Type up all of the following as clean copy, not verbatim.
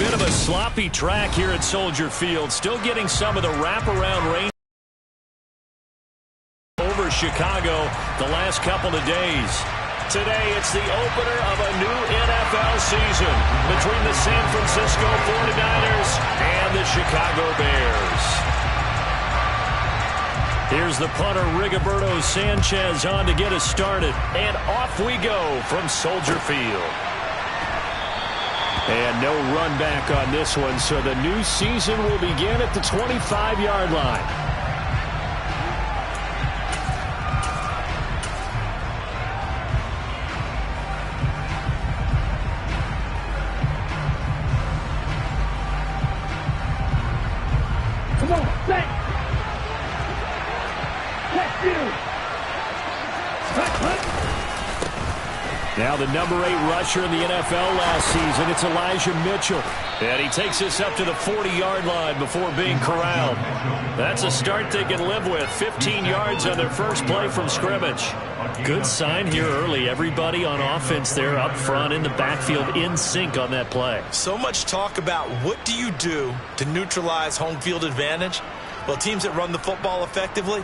bit of a sloppy track here at Soldier Field. Still getting some of the wraparound rain over Chicago the last couple of days. Today, it's the opener of a new NFL season between the San Francisco 49ers and the Chicago Bears. Here's the punter, Rigoberto Sanchez, on to get us started. And off we go from Soldier Field. And no run back on this one, so the new season will begin at the 25-yard line. Now the number 8 rusher in the NFL last season, it's Elijah Mitchell. And he takes us up to the 40-yard line before being corralled. That's a start they can live with. 15 yards on their first play from scrimmage. Good sign here early. Everybody on offense there up front in the backfield in sync on that play. So much talk about what do you do to neutralize home field advantage? Well, teams that run the football effectively,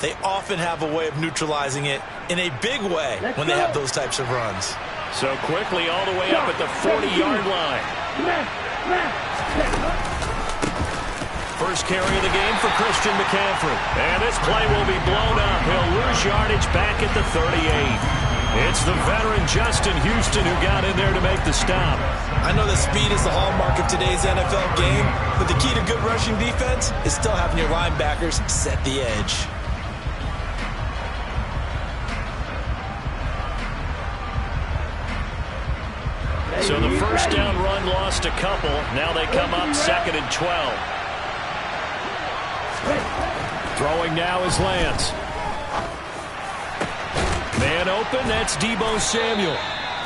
they often have a way of neutralizing it in a big way when they have those types of runs. So quickly all the way up at the 40-yard line. First carry of the game for Christian McCaffrey. And this play will be blown up. He'll lose yardage back at the 38. It's the veteran Justin Houston who got in there to make the stop. I know that speed is the hallmark of today's NFL game, but the key to good rushing defense is still having your linebackers set the edge. So the first down run lost a couple. Now they come up 2nd and 12. Throwing now is Lance. Man open, that's Deebo Samuel.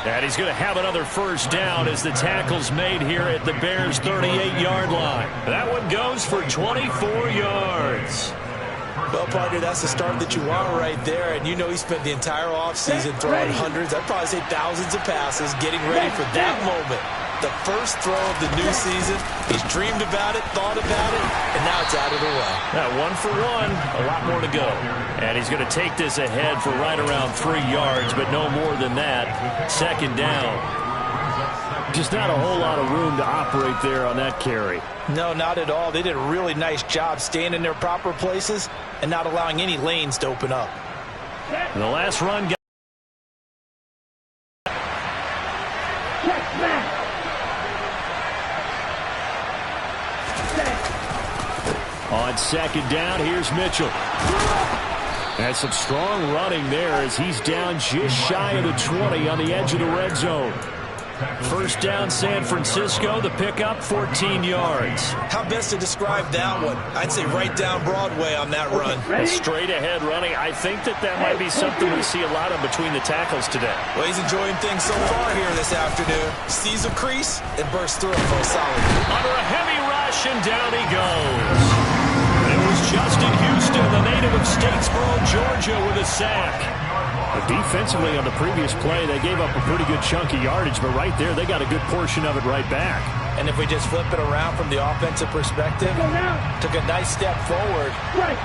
And he's going to have another first down as the tackle's made here at the Bears' 38-yard line. That one goes for 24 yards. Well, partner, that's the start that you want right there. And you know he spent the entire offseason throwing hundreds, I'd probably say thousands of passes, getting ready for that moment. The first throw of the new season. He's dreamed about it, thought about it, and now it's out of the way. Now, 1 for 1, a lot more to go. And he's going to take this ahead for right around 3 yards, but no more than that. 2nd down. Just not a whole lot of room to operate there on that carry. No, not at all. They did a really nice job staying in their proper places and not allowing any lanes to open up. And the last run got on 2nd down, here's Mitchell. And some strong running there as he's down just shy of the 20 on the edge of the red zone. First down, San Francisco. The pickup, 14 yards. How best to describe that one? I'd say right down Broadway on that run. Straight ahead running. I think that might be something we see a lot of between the tackles today. Well, he's enjoying things so far here this afternoon. Sees a crease and bursts through it for a solid. Under a heavy rush, and down he goes. It was Justin Houston, the native of Statesboro, Georgia, with a sack. Defensively on the previous play, they gave up a pretty good chunk of yardage, but right there, they got a good portion of it right back. And if we just flip it around from the offensive perspective, took a nice step forward,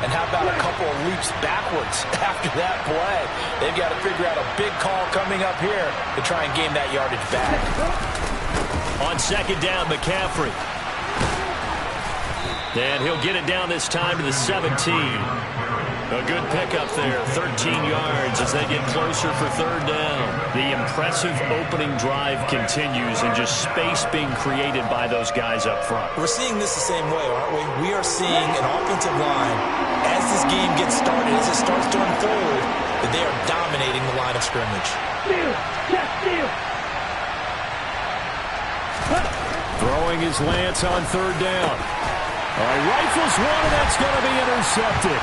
and how about a couple of leaps backwards after that play? They've got to figure out a big call coming up here to try and gain that yardage back. On 2nd down, McCaffrey. And he'll get it down this time to the 17. A good pickup there, 13 yards as they get closer for 3rd down. The impressive opening drive continues and just space being created by those guys up front. We're seeing this the same way, aren't we? We are seeing an offensive line, as this game gets started, as it starts to unfold, that they are dominating the line of scrimmage. Throwing is Lance on 3rd down. Rifles one, and that's going to be intercepted.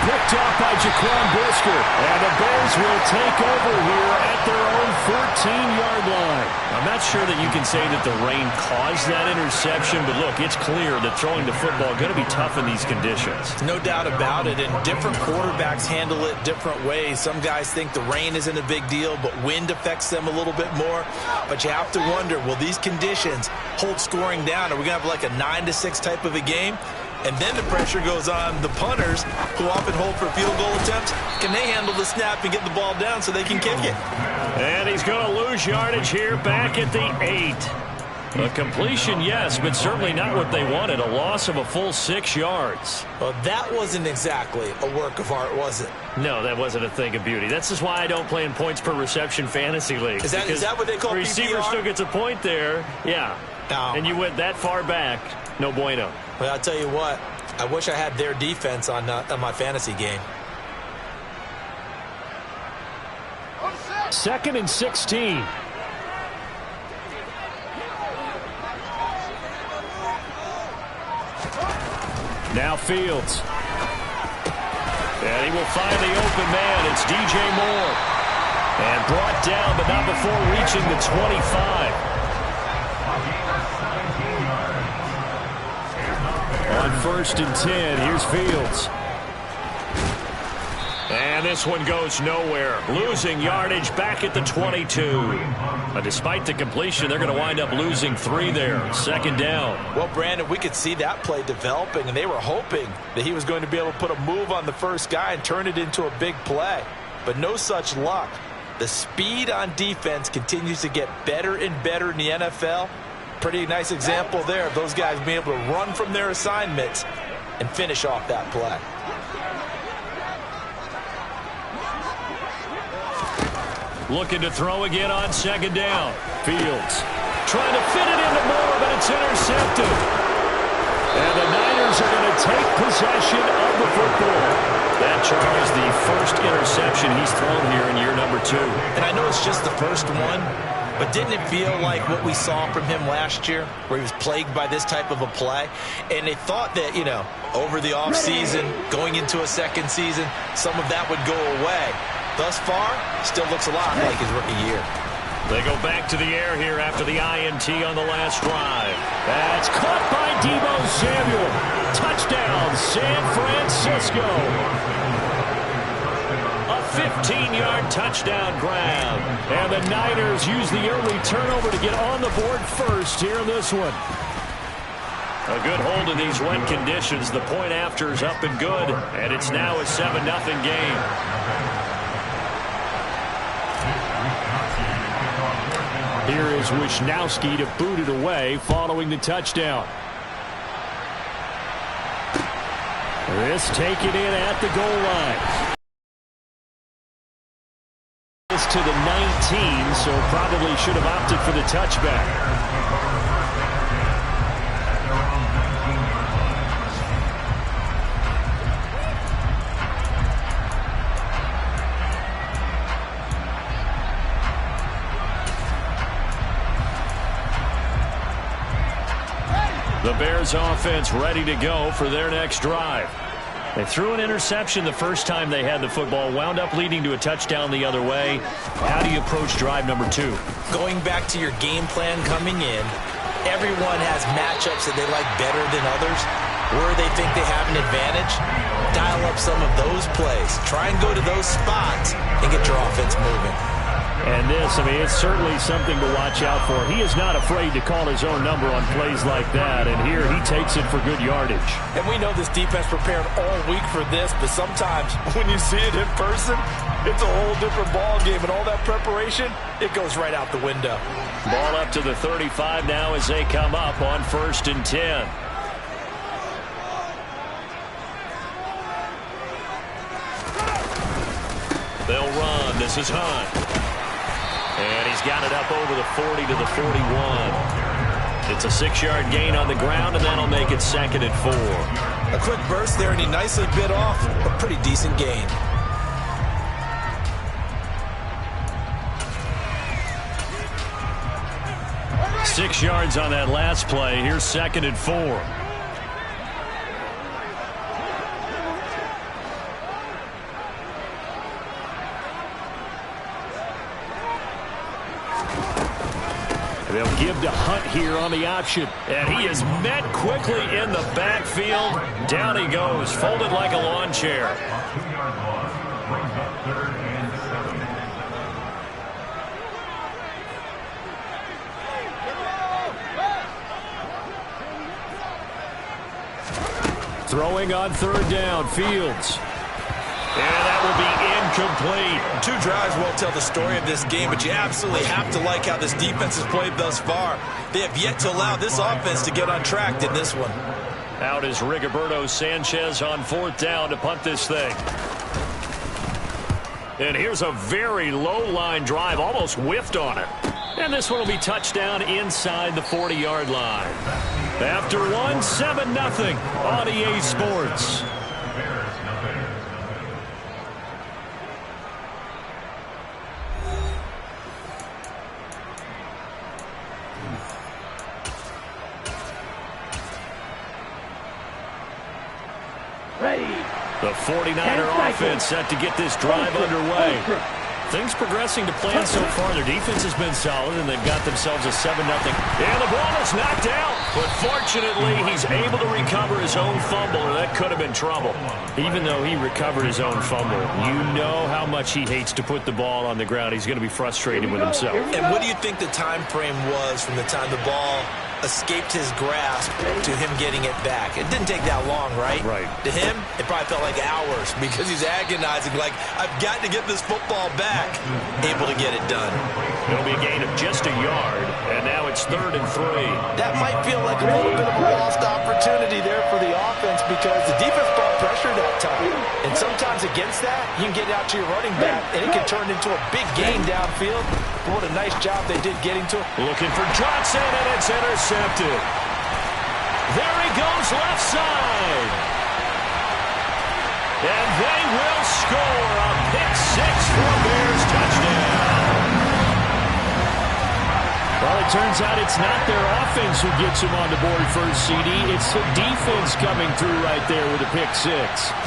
picked off by Jaquan Brisker. And the Bears will take over here at their own 14-yard line. I'm not sure that you can say that the rain caused that interception, but look, it's clear that throwing the football is going to be tough in these conditions. No doubt about it, and different quarterbacks handle it different ways. Some guys think the rain isn't a big deal, but wind affects them a little bit more. But you have to wonder, will these conditions hold scoring down? Are we going to have like a 9-6 type of a game? And then the pressure goes on the punters, who often hold for field goal attempts. Can they handle the snap and get the ball down so they can kick it? And he's going to lose yardage here back at the 8. A completion, yes, but certainly not what they wanted. A loss of a full 6 yards. Well, that wasn't exactly a work of art, was it? No, that wasn't a thing of beauty. That's just why I don't play in points per reception fantasy league. Is that what they call PPR? The receiver still gets a point there. Yeah. No. And you went that far back. No bueno. Well, I'll tell you what. I wish I had their defense on my fantasy game. 2nd and 16. Now Fields. And he will find the open man. It's DJ Moore. And brought down, but not before reaching the 25. On 1st and 10, here's Fields. And this one goes nowhere. Losing yardage back at the 22. But despite the completion, they're going to wind up losing 3 there. 2nd down. Well, Brandon, we could see that play developing, and they were hoping that he was going to be able to put a move on the first guy and turn it into a big play. But no such luck. The speed on defense continues to get better and better in the NFL. Pretty nice example there of those guys being able to run from their assignments and finish off that play. Looking to throw again on 2nd down. Fields trying to fit it into Moore, but it's intercepted. And the Niners are going to take possession of the football. That, Charles, the first interception he's thrown here in year number 2. And I know it's just the first one, but didn't it feel like what we saw from him last year, where he was plagued by this type of a play? And they thought that, you know, over the offseason, going into a second season, some of that would go away. Thus far, still looks a lot like his rookie year. They go back to the air here after the INT on the last drive. That's caught by Deebo Samuel. Touchdown, San Francisco. A 15-yard touchdown grab. And the Niners use the early turnover to get on the board first here in this one. A good hold in these wet conditions. The point after is up and good. And it's now a 7-0 game. Here is Wisnowski to boot it away following the touchdown. This taken in at the goal line. This to the 19, so probably should have opted for the touchback. The Bears offense ready to go for their next drive. They threw an interception the first time they had the football, wound up leading to a touchdown the other way. How do you approach drive number 2? Going back to your game plan coming in, everyone has matchups that they like better than others. Where they think they have an advantage, dial up some of those plays. Try and go to those spots and get your offense moving. And this, I mean, it's certainly something to watch out for. He is not afraid to call his own number on plays like that, and here he takes it for good yardage. And we know this defense prepared all week for this, but sometimes when you see it in person, it's a whole different ball game, and all that preparation, it goes right out the window. Ball up to the 35 now as they come up on 1st and 10. They'll run. This is Hunt. And he's got it up over the 40 to the 41. It's a 6-yard gain on the ground, and that'll make it 2nd and 4. A quick burst there, and he nicely bit off a pretty decent gain. Six yards on that last play. Here's 2nd and 4. They'll give to Hunt here on the option. And he is met quickly in the backfield. Down he goes, folded like a lawn chair. Throwing on third down, Fields. And that will be incomplete. 2 drives won't tell the story of this game, but you absolutely have to like how this defense has played thus far. They have yet to allow this offense to get on track in this one. Out is Rigoberto Sanchez on 4th down to punt this thing. And here's a very low-line drive, almost whiffed on it. And this one will be touchdown inside the 40-yard line. After one, 7-0 on EA Sports. The 49er offense set to get this drive underway. Things progressing to plan so far. Their defense has been solid, and they've got themselves a 7-0. And the ball is knocked out. But fortunately, he's able to recover his own fumble, or that could have been trouble. Even though he recovered his own fumble, you know how much he hates to put the ball on the ground. He's going to be frustrated with himself. And what do you think the time frame was from the time the ball escaped his grasp to him getting it back? It didn't take that long, right? Right. To him, it probably felt like hours because he's agonizing, like, I've got to get this football back. Able to get it done. It'll be a gain of just a yard, and now it's 3rd and 3. That might feel like a little bit of a lost opportunity there for the offense because the defense brought pressure that time. And sometimes against that, you can get out to your running back, and it can turn into a big gain downfield. What a nice job they did getting to it. Looking for Johnson, and it's intercepted. There he goes, left side. And they will score a pick-6 for a Bears touchdown. Well, it turns out it's not their offense who gets them on the board first, CD. It's the defense coming through right there with a pick-6.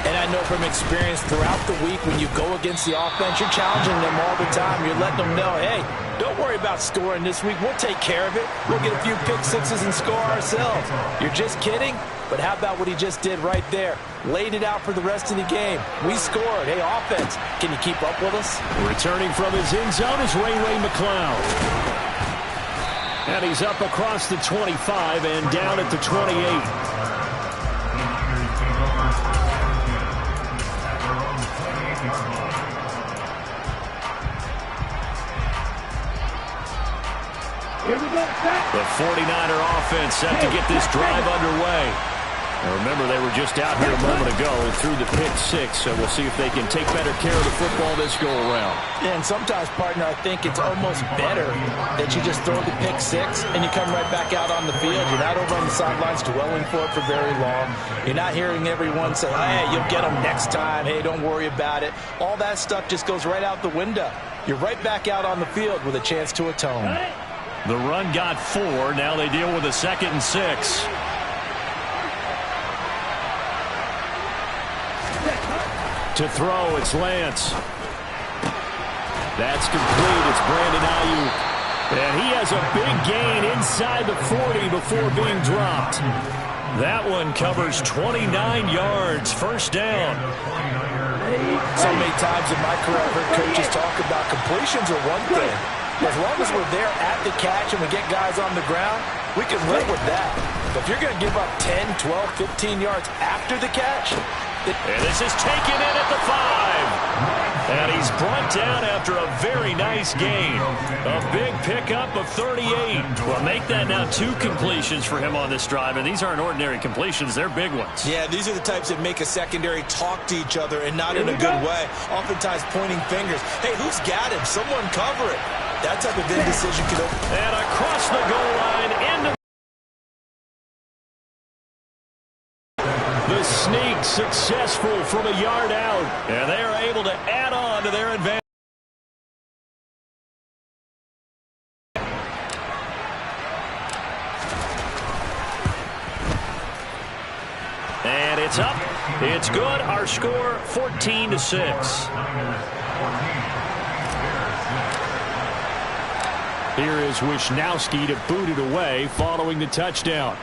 And I know from experience throughout the week when you go against the offense, you're challenging them all the time. You're letting them know, hey, don't worry about scoring this week. We'll take care of it. We'll get a few pick-6s and score ourselves. You're just kidding? But how about what he just did right there? Laid it out for the rest of the game. We scored. Hey, offense, can you keep up with us? Returning from his end zone is Ray McCloud. And he's up across the 25 and down at the 28. The 49er offense set to get this drive underway. Now remember, they were just out here a moment ago and threw the pick-6, so we'll see if they can take better care of the football this go-around. Yeah, and sometimes, partner, I think it's almost better that you just throw the pick-6 and you come right back out on the field. You're not over on the sidelines dwelling for it for very long. You're not hearing everyone say, hey, you'll get them next time. Hey, don't worry about it. All that stuff just goes right out the window. You're right back out on the field with a chance to atone. The run got 4. Now they deal with a 2nd and 6. To throw, it's Lance. That's complete. It's Brandon Ayuk. And he has a big gain inside the 40 before being dropped. That one covers 29 yards. First down. So many times in my career, I've heard coaches talk about completions are one thing. As long as we're there at the catch and we get guys on the ground, we can live with that. But if you're going to give up 10, 12, 15 yards after the catch... And this is taken in at the 5. And he's brought down after a very nice gain. A big pickup of 38. Well, make that now 2 completions for him on this drive. And these aren't ordinary completions. They're big ones. Yeah, these are the types that make a secondary talk to each other and not in a good way. Oftentimes pointing fingers. Hey, who's got him? Someone cover it. That type of indecision could open. And across the goal line into the sneak, successful from a yard out. And they are able to add on to their advantage. And it's up. It's good. Our score 14-6. Here is Wisnowski to boot it away following the touchdown.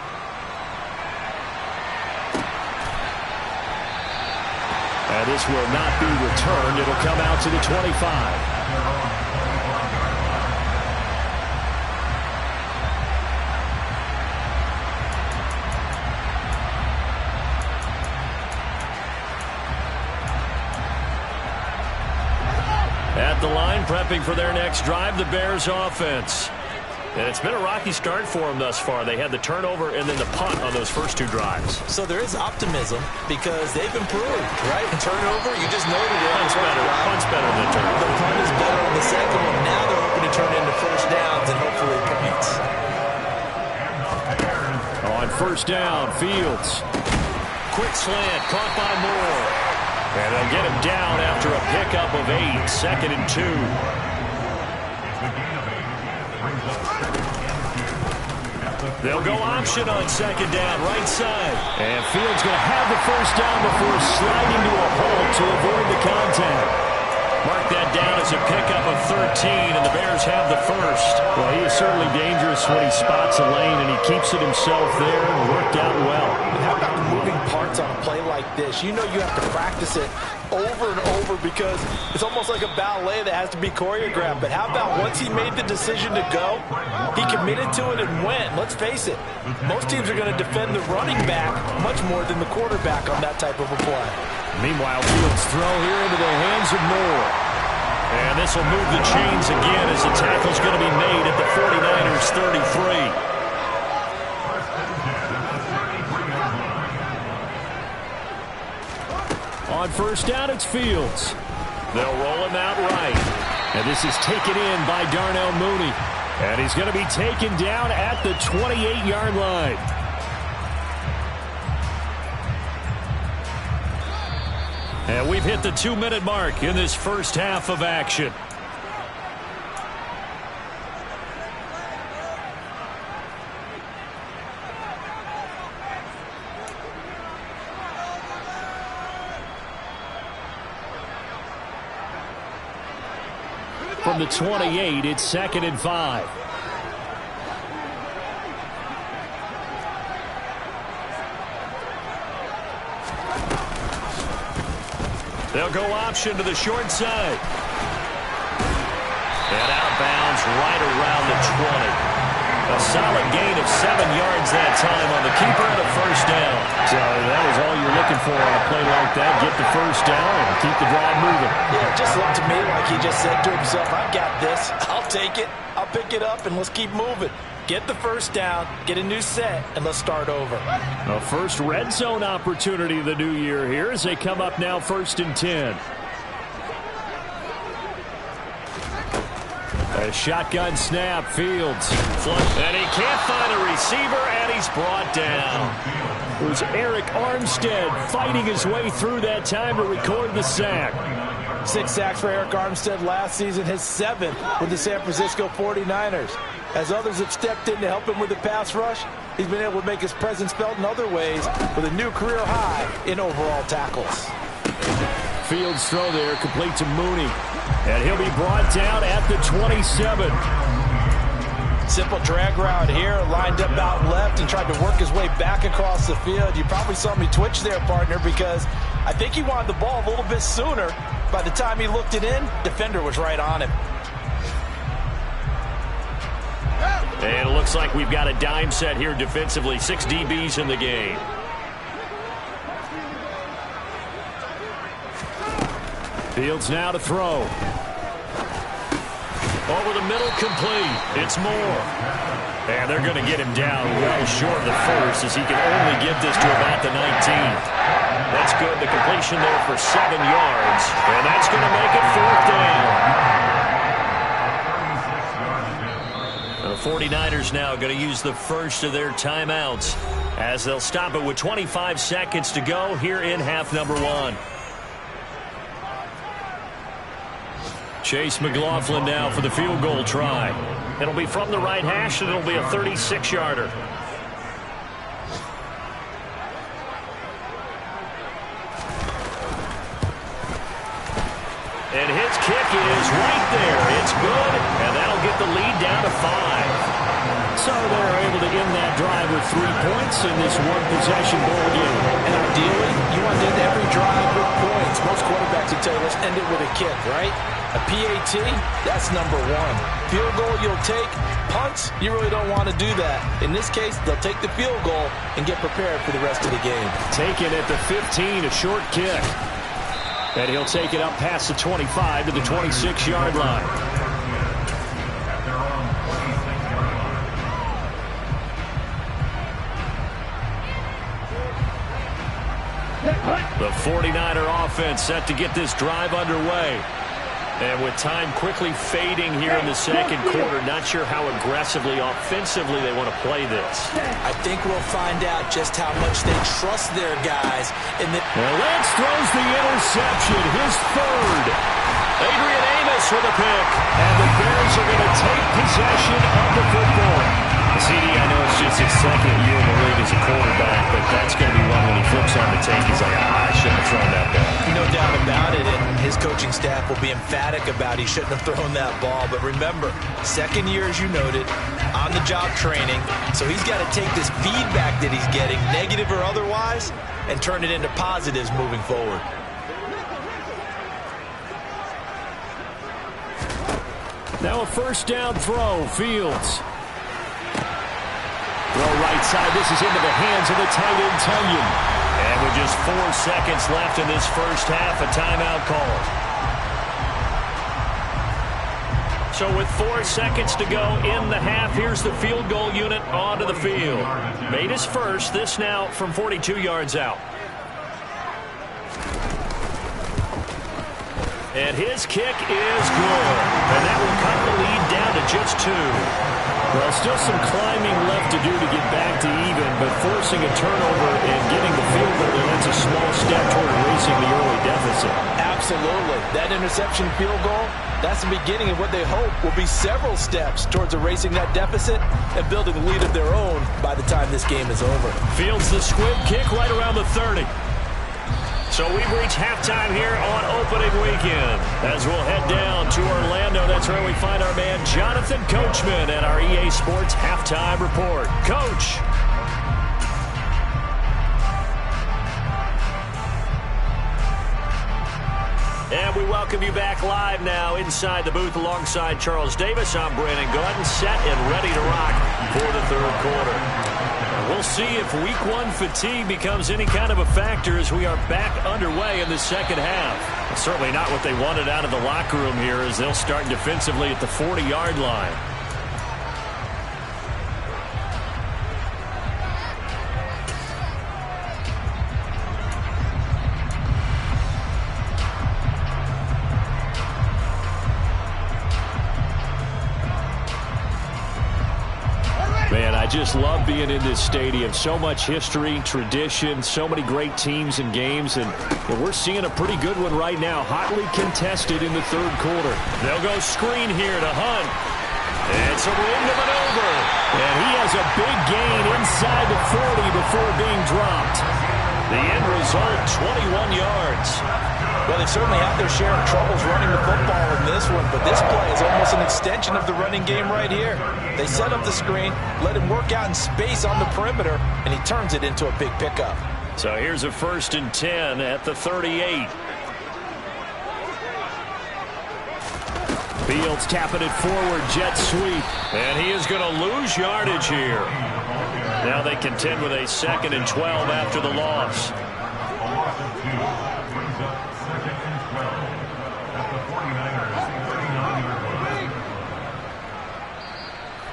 And this will not be returned. It'll come out to the 25. At the line, prepping for their next drive, the Bears offense. And it's been a rocky start for them thus far. They had the turnover and then the punt on those first 2 drives. So there is optimism because they've improved, right? Turnover, you just noted it. Punt's better than turnover. The punt is better on the second one. Now they're hoping to turn into first downs and hopefully points. On first down, Fields. Quick slant, caught by Moore. And they'll get him down after a pickup of 8, 2nd and 2. They'll go option on 2nd down, right side. And Fields going to have the first down before sliding to a hole to avoid the contact. Mark that down as a pickup of 13, and the Bears have the first. Well, he is certainly dangerous when he spots a lane, and he keeps it himself there and worked out well. And how about the moving parts on a play like this? You know you have to practice it over and over because it's almost like a ballet that has to be choreographed. But how about once he made the decision to go, he committed to it and went. Let's face it, most teams are going to defend the running back much more than the quarterback on that type of a play. Meanwhile, Fields' throw here into the hands of Moore. And this will move the chains again as the tackle's going to be made at the 49ers' 33. On first down, it's Fields. They'll roll him out right. And this is taken in by Darnell Mooney. And he's going to be taken down at the 28-yard line. And we've hit the 2-minute mark in this first half of action. From the 28, it's 2nd and 5. They'll go option to the short side. And outbounds right around the 20. A solid gain of 7 yards that time on the keeper and a first down. So that was all you're looking for on a play like that. Get the first down and keep the drive moving. Yeah, it just looked to me like he just said to himself, I got this. I'll take it. I'll pick it up, and let's keep moving. Get the first down, get a new set, and let's start over. A first red zone opportunity of the new year here as they come up now 1st and 10. A shotgun snap, Fields. And he can't find a receiver, and he's brought down. It was Eric Armstead fighting his way through that time to record the sack. 6 sacks for Eric Armstead last season, his 7th with the San Francisco 49ers. As others have stepped in to help him with the pass rush, he's been able to make his presence felt in other ways with a new career high in overall tackles. Fields' throw there complete to Mooney. And he'll be brought down at the 27. Simple drag route here, lined up out left and tried to work his way back across the field. You probably saw me twitch there, partner, because I think he wanted the ball a little bit sooner. By the time he looked it in, defender was right on him. And it looks like we've got a dime set here defensively. 6 DBs in the game. Fields now to throw. Over the middle, complete. It's Moore. And they're going to get him down well short of the first as he can only get this to about the 19. That's good. The completion there for 7 yards. And that's going to make it 4th down. The 49ers now going to use the first of their timeouts as they'll stop it with 25 seconds to go here in half number 1. Chase McLaughlin now for the field goal try. It'll be from the right hash, and it'll be a 36-yarder. And his kick is right there. It's good, and that'll get the lead down to 5. So they're able to end that drive with 3 points in this one-possession ball game. And ideally, you want to end every drive with points. Most quarterbacks will tell you, let's end it with a kick, right? A PAT, that's number 1. Field goal you'll take. Punts, you really don't want to do that. In this case, they'll take the field goal and get prepared for the rest of the game. Taken at the 15, a short kick. And he'll take it up past the 25 to the 26-yard line. The 49er offense set to get this drive underway. And with time quickly fading here in the second quarter, not sure how aggressively, offensively they want to play this. I think we'll find out just how much they trust their guys. Well, Lance throws the interception, his third. Adrian Amos with a pick. And the Bears are going to take possession of the football. CD, I know it's just his second year in the league as a quarterback, but that's going to be one when he flips on the tape. He's like, I shouldn't have thrown that ball. No doubt about it, and his coaching staff will be emphatic about he shouldn't have thrown that ball. But remember, second year, as you noted, on-the-job training, so he's got to take this feedback that he's getting, negative or otherwise, and turn it into positives moving forward. Now a first down throw, Fields. Throw right side. This is into the hands of the tight end, Tunyon. And with just 4 seconds left in this first half, a timeout call. So with 4 seconds to go in the half, here's the field goal unit onto the field. Made his first. This now from 42 yards out. And his kick is good. And that will cut the lead down to just 2. Well, still some climbing left to do to get back to even, but forcing a turnover and getting the field goal, that's a small step toward erasing the early deficit. Absolutely. That interception field goal, that's the beginning of what they hope will be several steps towards erasing that deficit and building a lead of their own by the time this game is over. Fields the squib kick right around the 30. So we've reached halftime here on opening weekend. As we'll head down to Orlando, that's where we find our man Jonathan Coachman at our EA Sports Halftime Report. Coach. And we welcome you back live now inside the booth alongside Charles Davis. I'm Brandon Gordon, set and ready to rock for the third quarter. We'll see if week 1 fatigue becomes any kind of a factor as we are back underway in the second half. It's certainly not what they wanted out of the locker room here as they'll start defensively at the 40-yard line. I just love being in this stadium. So much history, tradition, so many great teams and games, and we're seeing a pretty good one right now. Hotly contested in the third quarter. They'll go screen here to Hunt. It's a room to maneuver. And he has a big gain inside the 40 before being dropped. The end result, 21 yards. Well, they certainly have their share of troubles running the football in this one, but this play is almost an extension of the running game right here. They set up the screen, let him work out in space on the perimeter, and he turns it into a big pickup. So here's a 1st and 10 at the 38. Fields tapping it forward, jet sweep. And he is going to lose yardage here. Now they contend with a 2nd and 12 after the loss.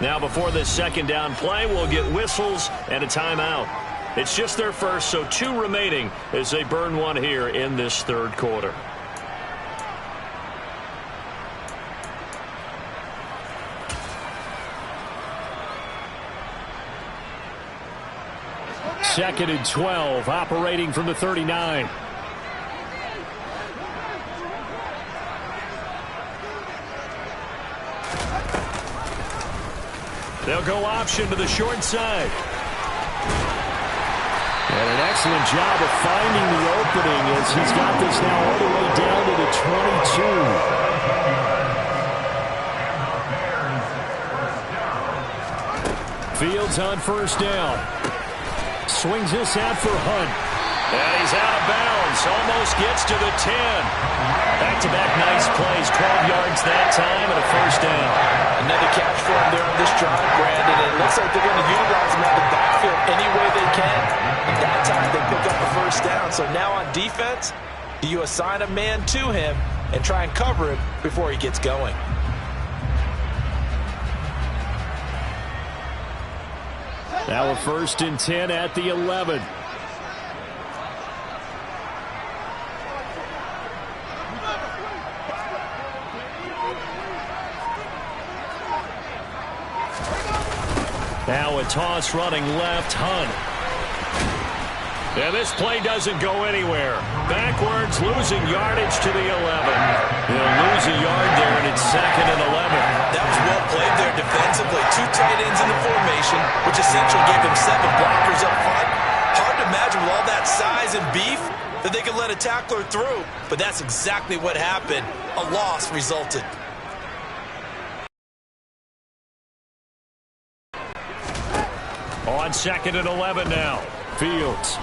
Now before this second down play, we'll get whistles and a timeout. It's just their first, so 2 remaining as they burn one here in this third quarter. Second and 12, operating from the 39. They'll go option to the short side. And an excellent job of finding the opening as he's got this now all the way down to the 22. Fields on first down. Swings this out for Hunt. And he's out of bounds. Almost gets to the 10. Back-to-back nice plays. 12 yards that time and a first down. Another catch for him there on this drive, Brandon. And it looks like they're going to utilize him out of the backfield any way they can. And that time they pick up a first down. So now on defense, do you assign a man to him and try and cover him before he gets going? Now a 1st and 10 at the 11. Now a toss running left, Hunt. And this play doesn't go anywhere. Backwards, losing yardage to the 11. He'll lose a yard there, and it's 2nd and 11. That was well played there defensively. 2 tight ends in the formation, which essentially gave him 7 blockers up front. Hard to imagine with all that size and beef that they could let a tackler through. But that's exactly what happened. A loss resulted. On 2nd and 11 now. Fields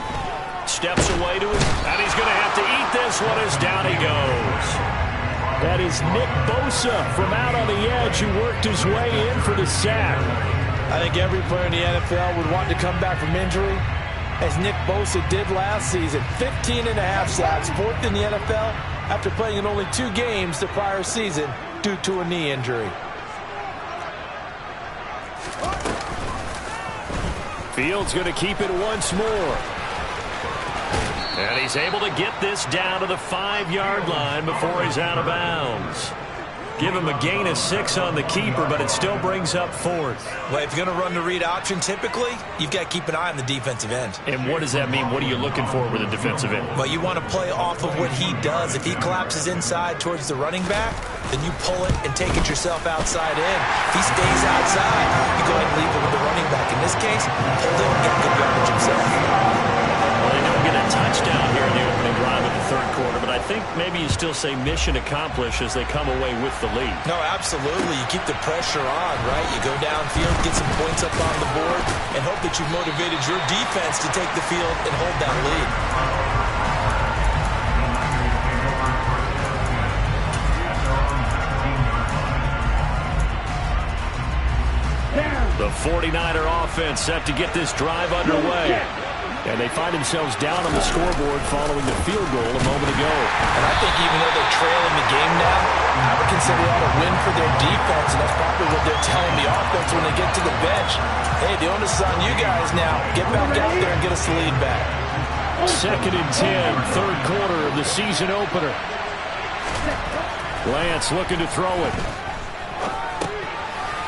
steps away to it, and he's going to have to eat this one as down he goes. That is Nick Bosa from out on the edge who worked his way in for the sack. I think every player in the NFL would want to come back from injury, as Nick Bosa did last season. 15.5 sacks, 4th in the NFL, after playing in only 2 games the prior season due to a knee injury. Fields going to keep it once more. And he's able to get this down to the 5-yard line before he's out of bounds. Give him a gain of 6 on the keeper, but it still brings up 4th. Well, if you're going to run the read option, typically, you've got to keep an eye on the defensive end. And what does that mean? What are you looking for with a defensive end? Well, you want to play off of what he does. If he collapses inside towards the running back, then you pull it and take it yourself outside in. If he stays outside, you go ahead and leave it with the running back. In this case, pull it and get good yardage himself. Well, they don't get a touchdown here in the opening drive of the 3rd quarter, but I think maybe you still say mission accomplished as they come away with the lead. No, absolutely. You keep the pressure on, right? You go downfield, get some points up on the board, and hope that you've motivated your defense to take the field and hold that lead. The 49er offense set to get this drive underway. And they find themselves down on the scoreboard following the field goal a moment ago. And I think even though they're trailing the game now, I would consider that a win for their defense, and that's probably what they're telling the offense when they get to the bench. Hey, the onus is on you guys now. Get back out there and get us the lead back. 2nd and 10, 3rd quarter of the season opener. Lance looking to throw it.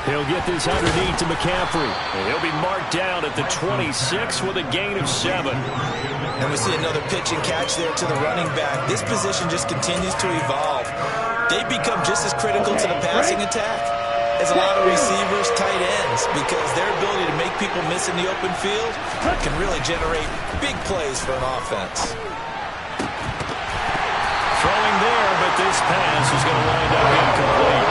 He'll get this underneath to McCaffrey. And he'll be marked down at the 26 with a gain of 7. And we see another pitch and catch there to the running back. This position just continues to evolve. They become just as critical to the passing attack as a lot of receivers, tight ends, because their ability to make people miss in the open field can really generate big plays for an offense. Throwing there, but this pass is going to wind up incomplete.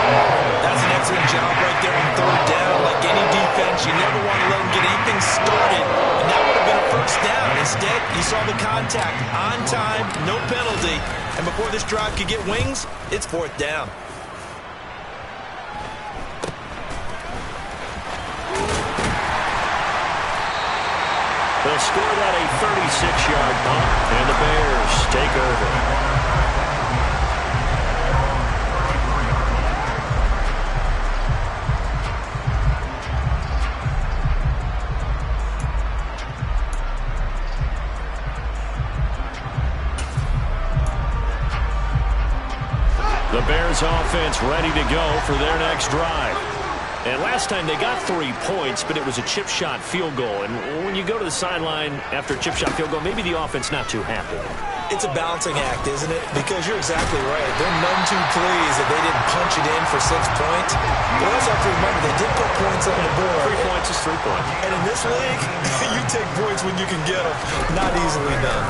That's an excellent job right there on 3rd down. Like any defense, you never want to let them get anything started. And that would have been a first down. Instead, you saw the contact on time, no penalty. And before this drive could get wings, it's 4th down. They'll score that a 36-yard punt, and the Bears take over. The Bears offense ready to go for their next drive. And last time they got 3 points, but it was a chip shot field goal. And when you go to the sideline after a chip shot field goal, maybe the offense not too happy. It's a balancing act, isn't it? Because you're exactly right. They're none too pleased that they didn't punch it in for 6 points. But also have to remember, they did put points on the board. 3 points is 3 points. And in this league, you take points when you can get them. Not easily done.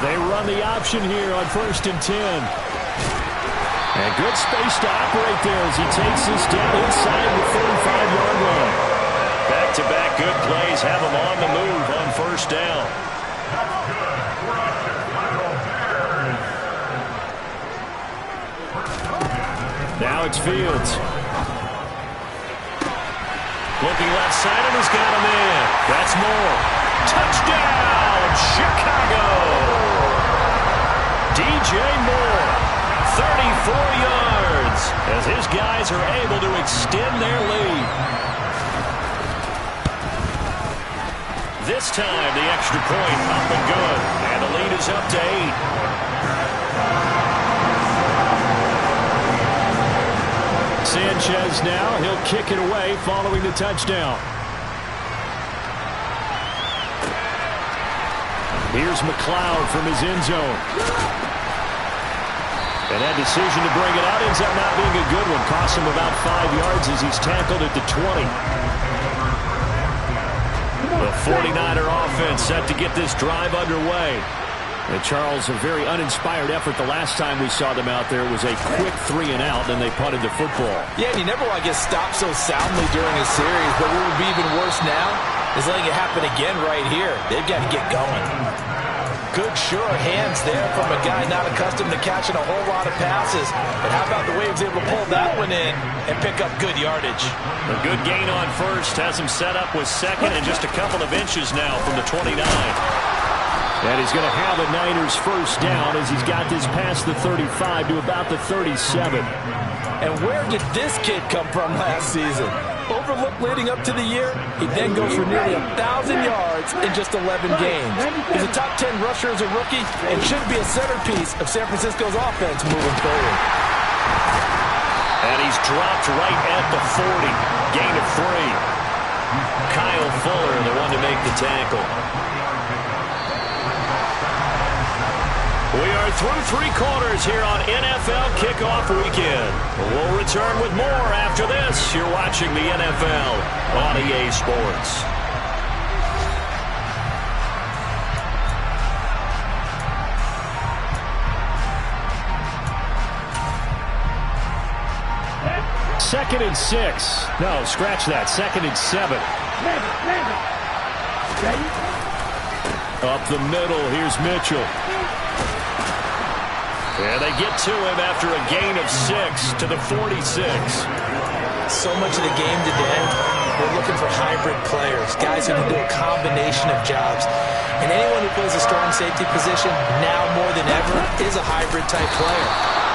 They run the option here on 1st and 10. And good space to operate there as he takes this down inside the 35-yard line. Back Back-to-back good plays have him on the move on first down. Now it's Fields. Looking left side, and he's got him in. That's Moore. Touchdown, Chicago! DJ Moore, 34 yards, as his guys are able to extend their lead. This time, the extra point up and good, and the lead is up to 8. Sanchez now, he'll kick it away following the touchdown. Here's McLeod from his end zone. And that decision to bring it out ends up not being a good one. Costs him about 5 yards as he's tackled at the 20. The 49er offense set to get this drive underway. And Charles, a very uninspired effort the last time we saw them out there. It was a quick 3-and-out, and they punted the football. Yeah, and you never want to get stopped so soundly during a series, but what would be even worse now is letting it happen again right here. They've got to get going. Good, sure hands there from a guy not accustomed to catching a whole lot of passes. But how about the way he was able to pull that one in and pick up good yardage? A good gain on first has him set up with second and just a couple of inches now from the 29. And he's going to have a Niners first down as he's got this past the 35 to about the 37. And where did this kid come from last season? Overlooked leading up to the year, he then goes for nearly 1,000 yards in just 11 games. He's a top 10 rusher as a rookie and should be a centerpiece of San Francisco's offense moving forward. And he's dropped right at the 40. Gain of 3. Kyle Fuller, the one to make the tackle. We are through 3 quarters here on NFL Kickoff Weekend. We'll return with more after this. You're watching the NFL on EA Sports. Second and 6. No, scratch that. Second and 7. Up the middle, here's Mitchell. And they get to him after a gain of 6 to the 46. So much of the game today, we're looking for hybrid players, guys who can do a combination of jobs. And anyone who plays a strong safety position, now more than ever, is a hybrid-type player.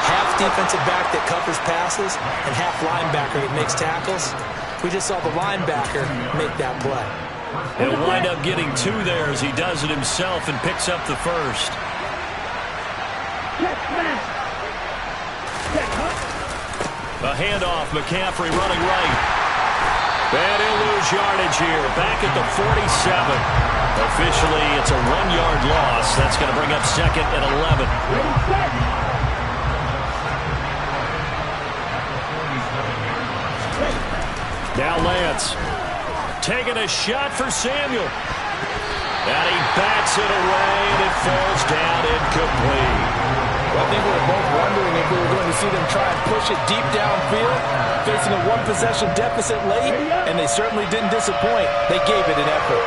Half defensive back that covers passes and half linebacker that makes tackles. We just saw the linebacker make that play. He'll wind up getting 2 there as he does it himself and picks up the first. A handoff, McCaffrey running right. And he'll lose yardage here, back at the 47. Officially, it's a 1-yard loss. That's going to bring up second and 11. Now Lance, taking a shot for Samuel. And he bats it away, and it falls down incomplete. Well, I think we were both wondering if we were going to see them try and push it deep downfield, facing a 1-possession deficit late, and they certainly didn't disappoint. They gave it an effort.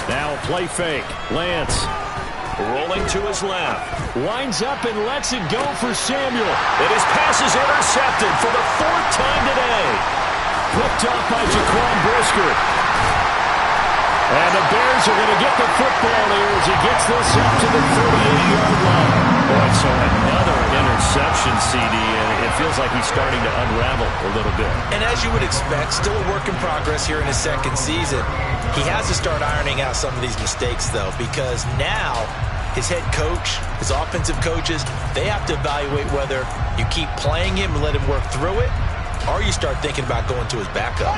Now a play fake. Lance rolling to his left. Winds up and lets it go for Samuel. And his pass is intercepted for the 4th time today. Picked up by Jaquan Brisker. And the Bears are going to get the football here as he gets this up to the 38-yard line. Boy, so another interception, CD, and it feels like he's starting to unravel a little bit. And as you would expect, still a work in progress here in his second season. He has to start ironing out some of these mistakes, though, because now his head coach, his offensive coaches, they have to evaluate whether you keep playing him and let him work through it, or you start thinking about going to his backup.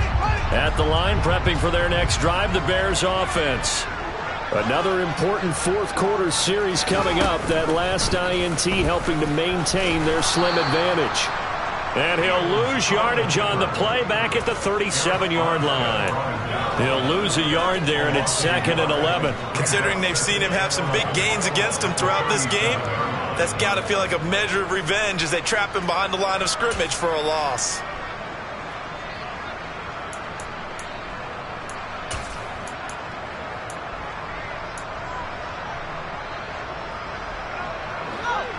At the line, prepping for their next drive, the Bears offense. Another important 4th quarter series coming up. That last INT helping to maintain their slim advantage. And he'll lose yardage on the play back at the 37-yard line. He'll lose a yard there, and it's 2nd and 11. Considering they've seen him have some big gains against him throughout this game, that's got to feel like a measure of revenge as they trap him behind the line of scrimmage for a loss.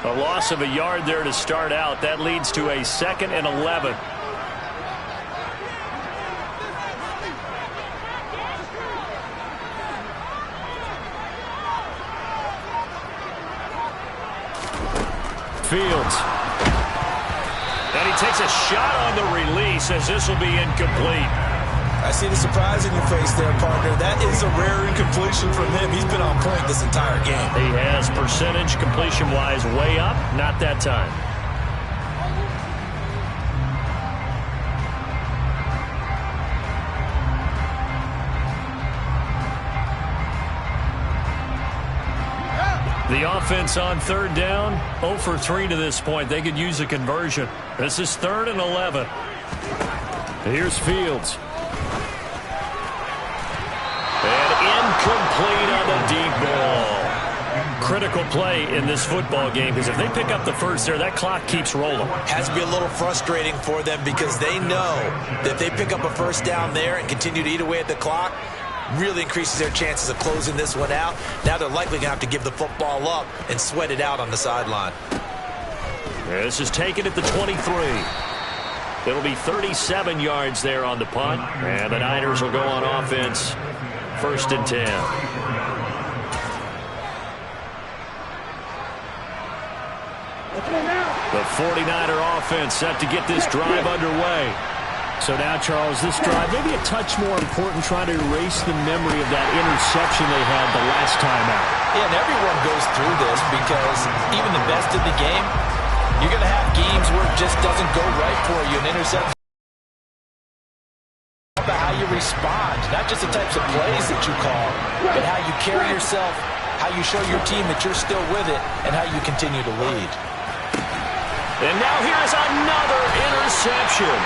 A loss of a yard there to start out. That leads to a 2nd and 11. Fields. And he takes a shot on the release as this will be incomplete. I see the surprise in your face there, partner. That is a rare incompletion from him. He's been on point this entire game. He has percentage completion-wise way up. Not that time. The offense on 3rd down, 0 for 3 to this point. They could use a conversion. This is 3rd and 11. Here's Fields. Incomplete on the deep ball. Critical play in this football game because if they pick up the first there, that clock keeps rolling. Has to be a little frustrating for them because they know that if they pick up a first down there and continue to eat away at the clock, really increases their chances of closing this one out. Now they're likely going to have to give the football up and sweat it out on the sideline. This is taken at the 23. It'll be 37 yards there on the punt. And the Niners will go on offense. 1st and 10. The 49er offense set to get this drive underway. So now, Charles, this drive maybe a touch more important, trying to erase the memory of that interception they had the last time out. Yeah, and everyone goes through this because even the best in the game, you're going to have games where it just doesn't go right for you. An interception. About how you respond, not just the types of plays that you call, but how you carry yourself, how you show your team that you're still with it, and how you continue to lead. And now here's another interception.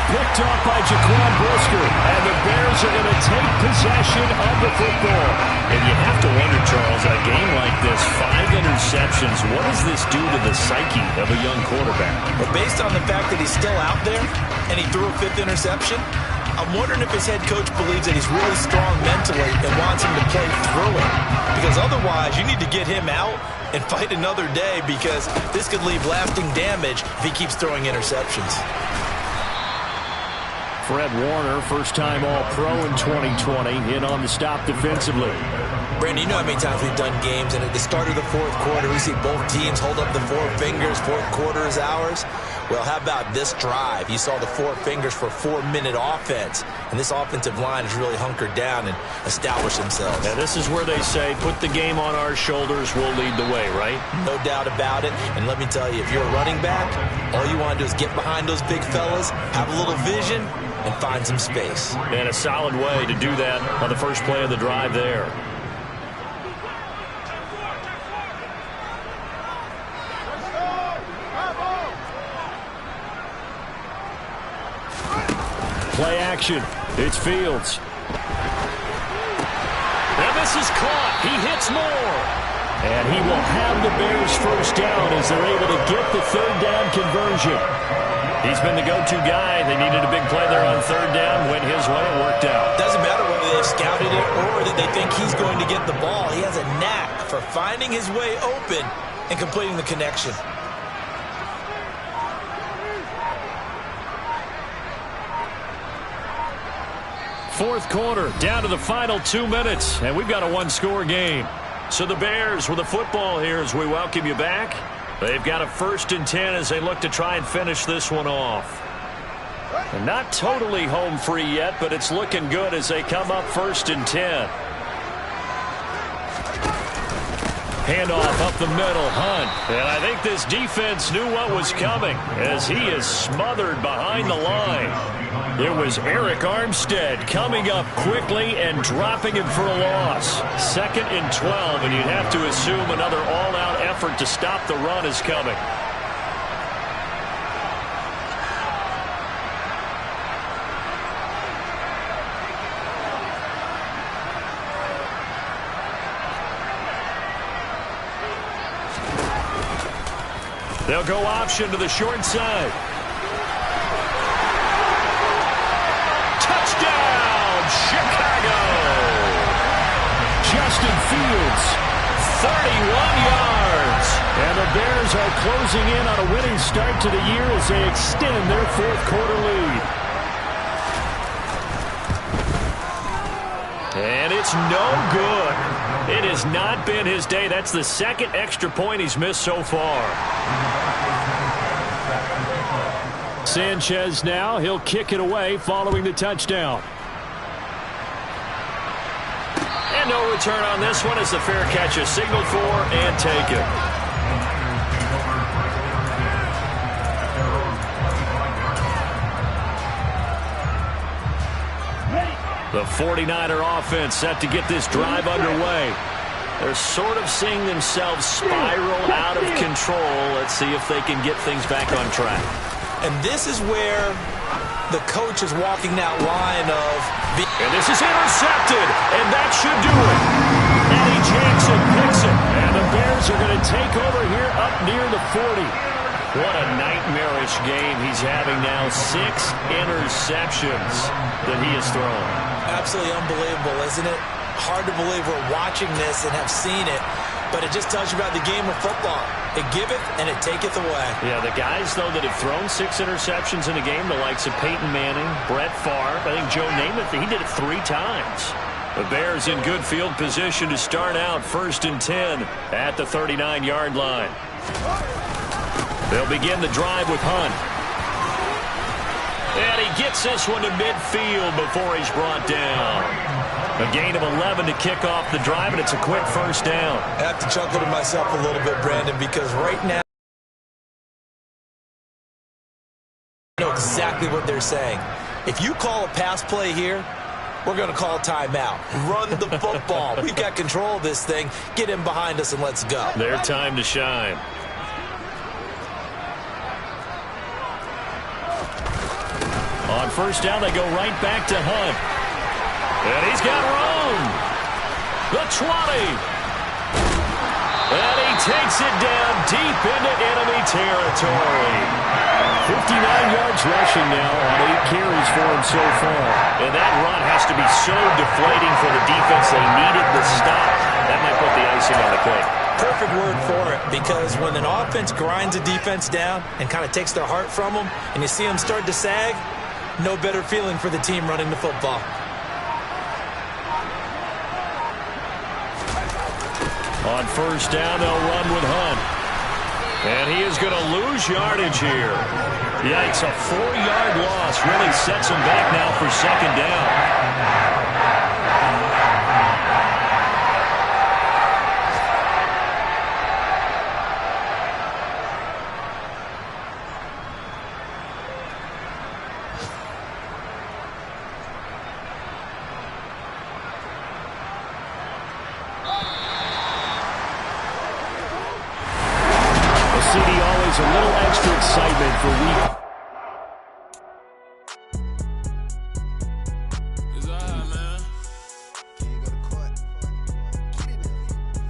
Picked off by Jaquan Brisker, and the Bears are going to take possession of the football. And you have to wonder, Charles, a game like this, 5 interceptions, what does this do to the psyche of a young quarterback? But based on the fact that he's still out there, and he threw a 5th interception, I'm wondering if his head coach believes that he's really strong mentally and wants him to play through it. Because otherwise, you need to get him out and fight another day because this could leave lasting damage if he keeps throwing interceptions. Fred Warner, first-time All-Pro in 2020, in on the stop defensively. Brandon, you know how many times we've done games, and at the start of the 4th quarter, we see both teams hold up the 4 fingers, 4th quarter is ours. Well, how about this drive? You saw the 4 fingers for 4-minute offense, and this offensive line has really hunkered down and established themselves. Now, this is where they say, put the game on our shoulders, we'll lead the way, right? No doubt about it, and let me tell you, if you're a running back, all you want to do is get behind those big fellas, have a little vision, and find some space. And a solid way to do that on the first play of the drive there. Play action. It's Fields. And this is caught. He hits more. And he will have the Bears first down as they're able to get the 3rd down conversion. He's been the go-to guy. They needed a big play there on 3rd down. Went his way. It worked out. Doesn't matter whether they've scouted it or that they think he's going to get the ball. He has a knack for finding his way open and completing the connection. Fourth quarter, down to the final 2 minutes, and we've got a 1-score game. So the Bears with the football here as we welcome you back. They've got a 1st and 10 as they look to try and finish this one off. And not totally home free yet, but it's looking good as they come up 1st and 10. Handoff up the middle, Hunt. And I think this defense knew what was coming as he is smothered behind the line. It was Eric Armstead coming up quickly and dropping him for a loss. 2nd and 12, and you'd have to assume another all-out effort to stop the run is coming. They'll go option to the short side. Touchdown, Chicago! Justin Fields, 31 yards. And the Bears are closing in on a winning start to the year as they extend their fourth-quarter lead. And it's no good. It has not been his day. That's the second extra point he's missed so far. Sanchez now. He'll kick it away following the touchdown. And no return on this one as the fair catch is signaled for and taken. The 49er offense set to get this drive underway. They're sort of seeing themselves spiral out of control. Let's see if they can get things back on track. And this is where the coach is walking that line of... And this is intercepted, and that should do it. Eddie Jackson picks it, and the Bears are going to take over here up near the 40. What a nightmarish game he's having now. 6 interceptions that he has thrown. Absolutely unbelievable, isn't it? Hard to believe we're watching this and have seen it, but it just tells you about the game of football. It giveth and it taketh away. Yeah, the guys, though, that have thrown 6 interceptions in a game, the likes of Peyton Manning, Brett Favre, I think Joe Namath, he did it 3 times. The Bears in good field position to start out 1st and 10 at the 39-yard line. They'll begin the drive with Hunt. And he gets this one to midfield before he's brought down. A gain of 11 to kick off the drive, and it's a quick first down. I have to chuckle to myself a little bit, Brandon, because right now I know exactly what they're saying. If you call a pass play here, we're going to call timeout. Run the football. We've got control of this thing. Get in behind us and let's go. Their time to shine. On first down, they go right back to Hunt. And he's got room. The 20. And he takes it down deep into enemy territory. 59 yards rushing now on 8 carries for him so far. And that run has to be so deflating for the defense. They needed the stop. That might put the icing on the cake. Perfect word for it, because when an offense grinds a defense down and kind of takes their heart from them, and you see them start to sag, no better feeling for the team running the football. On first down, they'll run with Hunt. And he is going to lose yardage here. Yikes, a 4-yard loss really sets him back now for second down. A little extra excitement for week. It's all right, man. Can you go to court?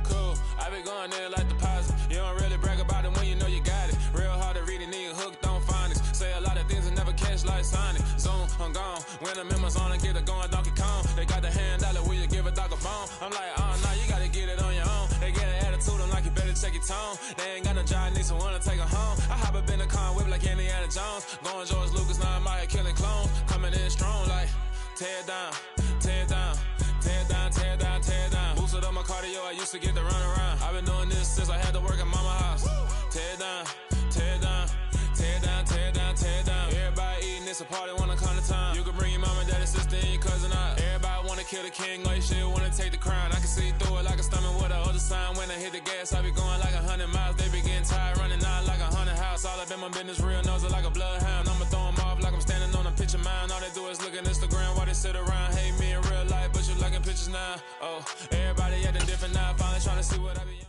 Cool. I been going there like deposit. You don't really brag about it when you know you got it. Real hard to read a nigga hooked on phonics. Say a lot of things and never catch like Sonic. Zone, I'm gone. When I'm in my zone, I get it going Donkey Kong. They got the $100, will you give a dog a bone? I'm like, oh, no, you gotta get it on your own. They get an attitude, I'm like, you better check your tone. They ain't got no job, need someone to take her home. I hop up in the car, whip like Indiana Jones. Going George Lucas, now I'm out here killing clones. Coming in strong like, tear down, tear down, tear down, tear down, tear down. Boosted up my cardio, I used to get to run around. I've been doing this since I had to work at mama house. Tear down, tear down, tear down, tear down, tear down. Everybody eating, it's a party, wanna come to time. You can bring your mama, daddy, sister, and your cousin out. Everybody wanna kill the king, or you shit wanna take the crown. I can see through it like a stomach with a other sign. When I hit the gas, I be going like 100 miles. They be getting tired, running out like 100 house. All up in my business, real nose like a bloodhound. I'ma throw them off like I'm standing on a picture mound. All they do is look at Instagram while they sit around. Hate me in real life, but you liking pictures now. Oh, everybody acting different now. Finally trying to see what I be.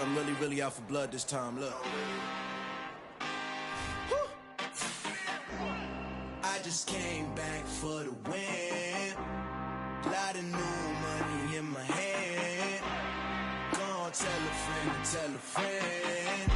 I'm really out for blood this time, look. I just came back for the win. Lot of new money in my hand. friend and tell a friend.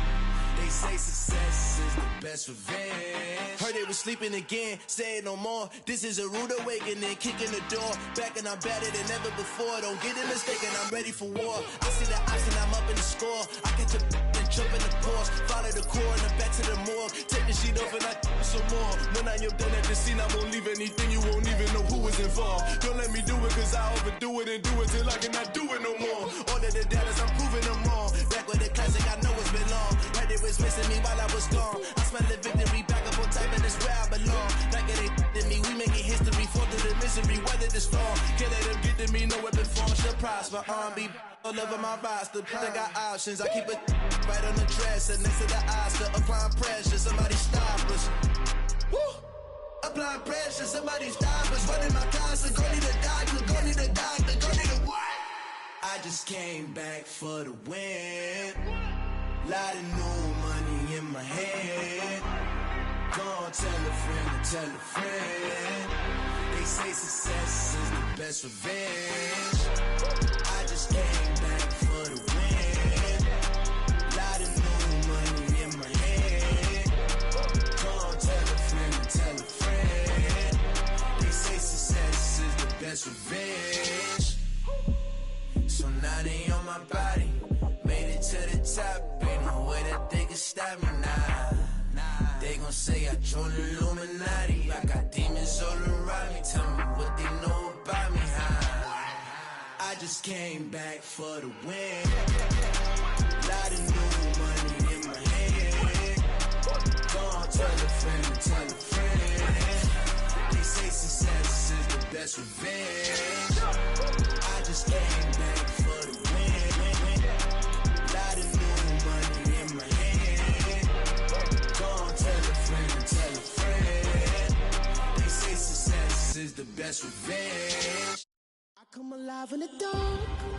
They say success is the best revenge. Heard they was sleeping again, say it no more. This is a rude awakening, kicking the door. Back and I'm better than ever before. Don't get it mistaken, I'm ready for war. I see the option, I'm up in the score. I catch a and jump in the course. Follow the core and the back to the morgue. Take the sheet off and I some more. When I'm done at the scene, I won't leave anything. You won't even know who is involved. Don't let me do it, cause I overdo it and do it till I cannot do it no more. All of the data, I'm proving them wrong. Back with the classic, I know it's been long. Heard it was missing me while I was gone. I smell the victory, back up on top, and it's where I belong. Like it ain't to me, we making history, fall through the misery, weather the storm. Can't let them get to me, no weapon form shall prosper. R&B all over my roster, I got options. I keep it right on the dresser, next to the Oscar, applying pressure. Somebody stop us. Woo! Applying pressure, somebody stop us. Running my closet, go need a doctor, go need a doctor, go need a what? I just came back for the win. Lot of new money in my hand. Go on, tell a friend and tell a friend. They say success is the best revenge. I just came back for the win. Lot of new money in my hand. Go on, tell a friend and tell a friend. They say success is the best revenge. So now they on my body. Made it to the top. Ain't no way that they can stop me now. They gon' say I joined the Illuminati. I got demons all around me. Tell me what they know about me, huh? I just came back for the win. Lot of new money in my hand. Go on, tell a friend and tell a friend. They say success is the best revenge. I just came back for the win. Lot of new money in my hand. Go on, tell a friend and tell a friend. They say success is the best revenge. I come alive in the dark.